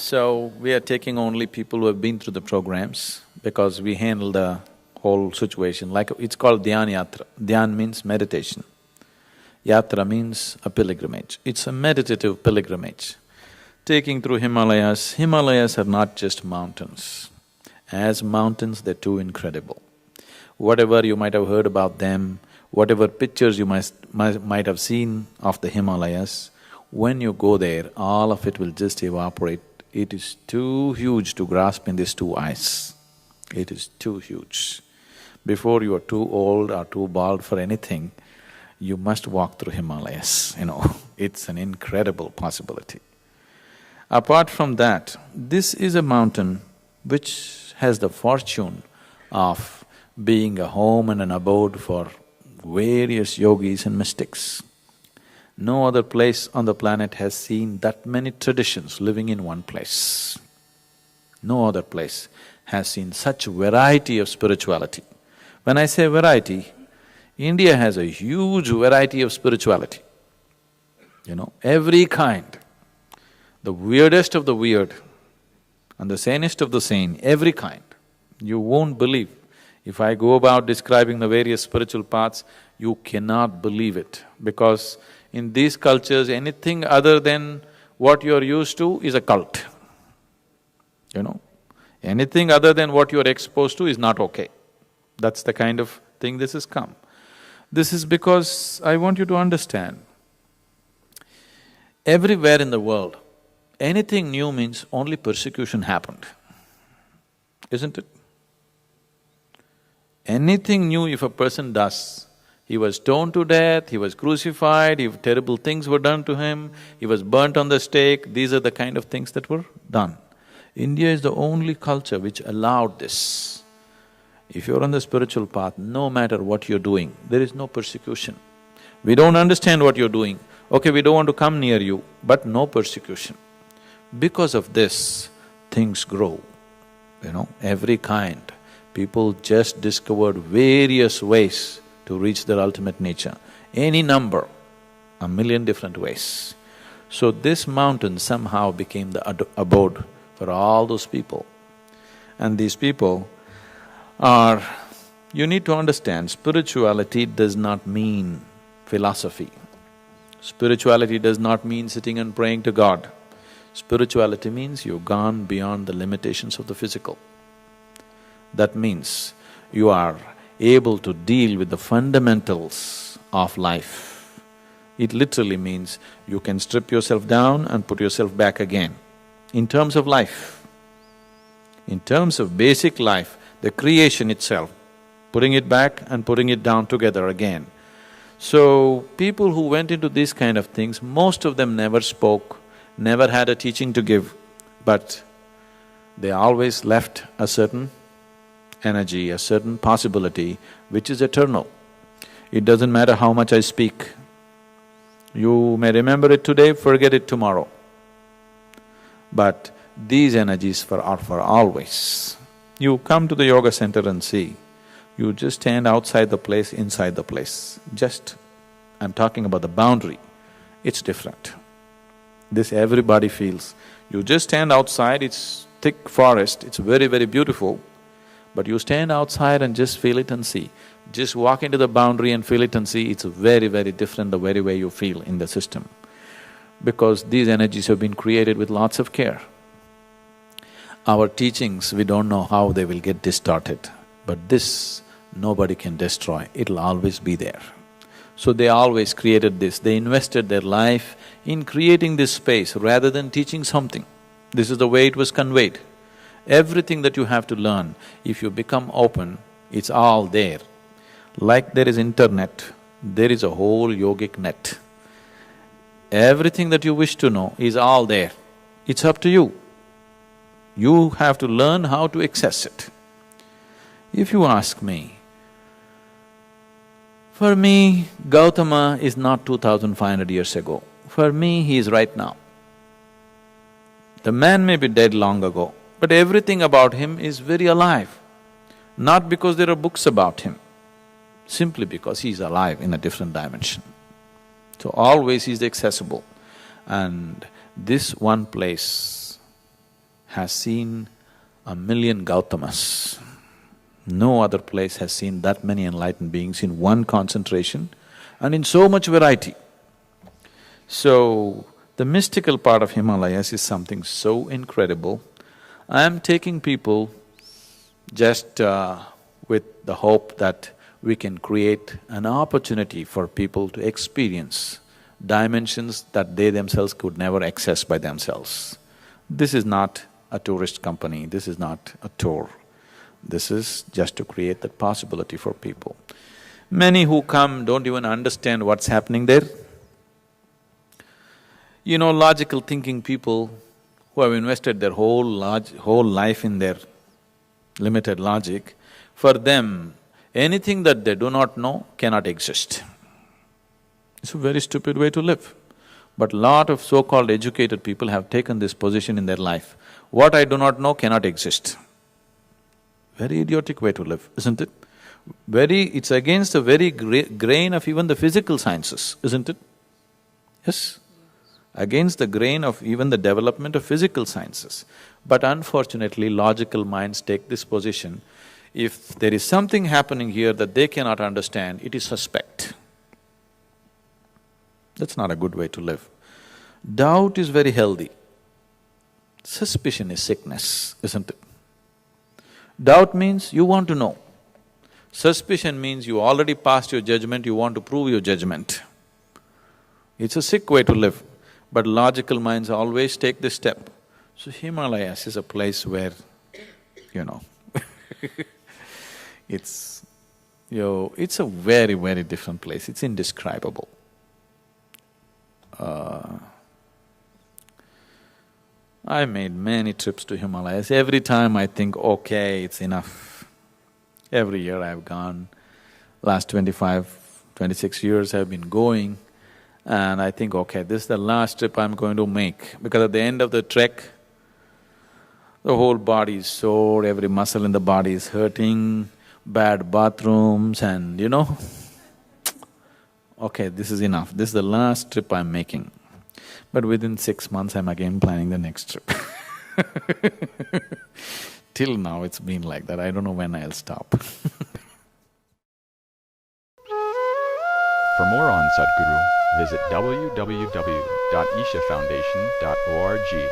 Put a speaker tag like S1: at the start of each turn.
S1: So, we are taking only people who have been through the programs because we handle the whole situation like it's called Dhyan Yatra. Dhyan means meditation. Yatra means a pilgrimage. It's a meditative pilgrimage. Taking through Himalayas. Himalayas are not just mountains. As mountains, they're too incredible. Whatever you might have heard about them, whatever pictures you might have seen of the Himalayas, when you go there, all of it will just evaporate. It is too huge to grasp in these two eyes. It is too huge. Before you are too old or too bald for anything, you must walk through Himalayas, It's an incredible possibility. Apart from that, this is a mountain which has the fortune of being a home and an abode for various yogis and mystics. No other place on the planet has seen that many traditions living in one place. No other place has seen such variety of spirituality. When I say variety, India has a huge variety of spirituality, every kind. The weirdest of the weird and the sanest of the sane, every kind. You won't believe. If I go about describing the various spiritual paths, you cannot believe it because in these cultures, anything other than what you're used to is a cult, Anything other than what you're exposed to is not okay. That's the kind of thing this has come. This is because I want you to understand, everywhere in the world, anything new means only persecution happened, isn't it? Anything new if a person does, he was stoned to death, he was crucified, terrible things were done to him, he was burnt on the stake, these are the kind of things that were done. India is the only culture which allowed this. If you're on the spiritual path, no matter what you're doing, there is no persecution. We don't understand what you're doing, okay, we don't want to come near you, but no persecution. Because of this, things grow, every kind. People just discovered various ways to reach their ultimate nature, any number, 1,000,000 different ways. So this mountain somehow became the abode for all those people. And these people are… You need to understand, spirituality does not mean philosophy. Spirituality does not mean sitting and praying to God. Spirituality means you've gone beyond the limitations of the physical. That means you are able to deal with the fundamentals of life. It literally means you can strip yourself down and put yourself back again. In terms of life, in terms of basic life, the creation itself, putting it back and putting it down together again. So, people who went into these kind of things, most of them never spoke, never had a teaching to give, but they always left a certain energy, a certain possibility which is eternal. It doesn't matter how much I speak. You may remember it today, forget it tomorrow. But these energies are for always. You come to the yoga center and see, you just stand outside the place, inside the place. I'm talking about the boundary, it's different. This everybody feels. You just stand outside, it's thick forest, it's very, very beautiful, but you stand outside and just feel it and see. Just walk into the boundary and feel it and see, it's very, very different the very way you feel in the system. Because these energies have been created with lots of care. Our teachings, we don't know how they will get distorted, but this nobody can destroy, it'll always be there. So they always created this, they invested their life in creating this space rather than teaching something. This is the way it was conveyed. Everything that you have to learn, if you become open, it's all there. Like there is internet, there is a whole yogic net. Everything that you wish to know is all there. It's up to you. You have to learn how to access it. If you ask me, for me, Gautama is not 2,500 years ago. For me, he is right now. The man may be dead long ago, but everything about him is very alive. Not because there are books about him, simply because he is alive in a different dimension. So always he is accessible. And this one place has seen 1,000,000 Gautamas. No other place has seen that many enlightened beings in one concentration and in so much variety. So, the mystical part of Himalayas is something so incredible. I am taking people just with the hope that we can create an opportunity for people to experience dimensions that they themselves could never access by themselves. This is not a tourist company, this is not a tour. This is just to create that possibility for people. Many who come don't even understand what's happening there. You know, logical thinking people who have invested their whole life in their limited logic, for them, anything that they do not know cannot exist. It's a very stupid way to live. But lot of so-called educated people have taken this position in their life. What I do not know cannot exist. Very idiotic way to live, isn't it? It's against the very grain of even the physical sciences, isn't it? Yes? Against the grain of even the development of physical sciences. But unfortunately, logical minds take this position. If there is something happening here that they cannot understand, it is suspect. That's not a good way to live. Doubt is very healthy. Suspicion is sickness, isn't it? Doubt means you want to know. Suspicion means you already passed your judgment, you want to prove your judgment. It's a sick way to live, but logical minds always take this step. So Himalayas is a place where, you know, it's a very, very different place, it's indescribable. I made many trips to Himalayas. Every time I think, okay, it's enough. Every year I've gone. Last 26 years I've been going, and I think, okay, this is the last trip I'm going to make. Because at the end of the trek, the whole body is sore, every muscle in the body is hurting, bad bathrooms and okay, this is enough, this is the last trip I'm making. But within 6 months, I'm again planning the next trip. Till now, it's been like that. I don't know when I'll stop.
S2: For more on Sadhguru, visit www.ishafoundation.org.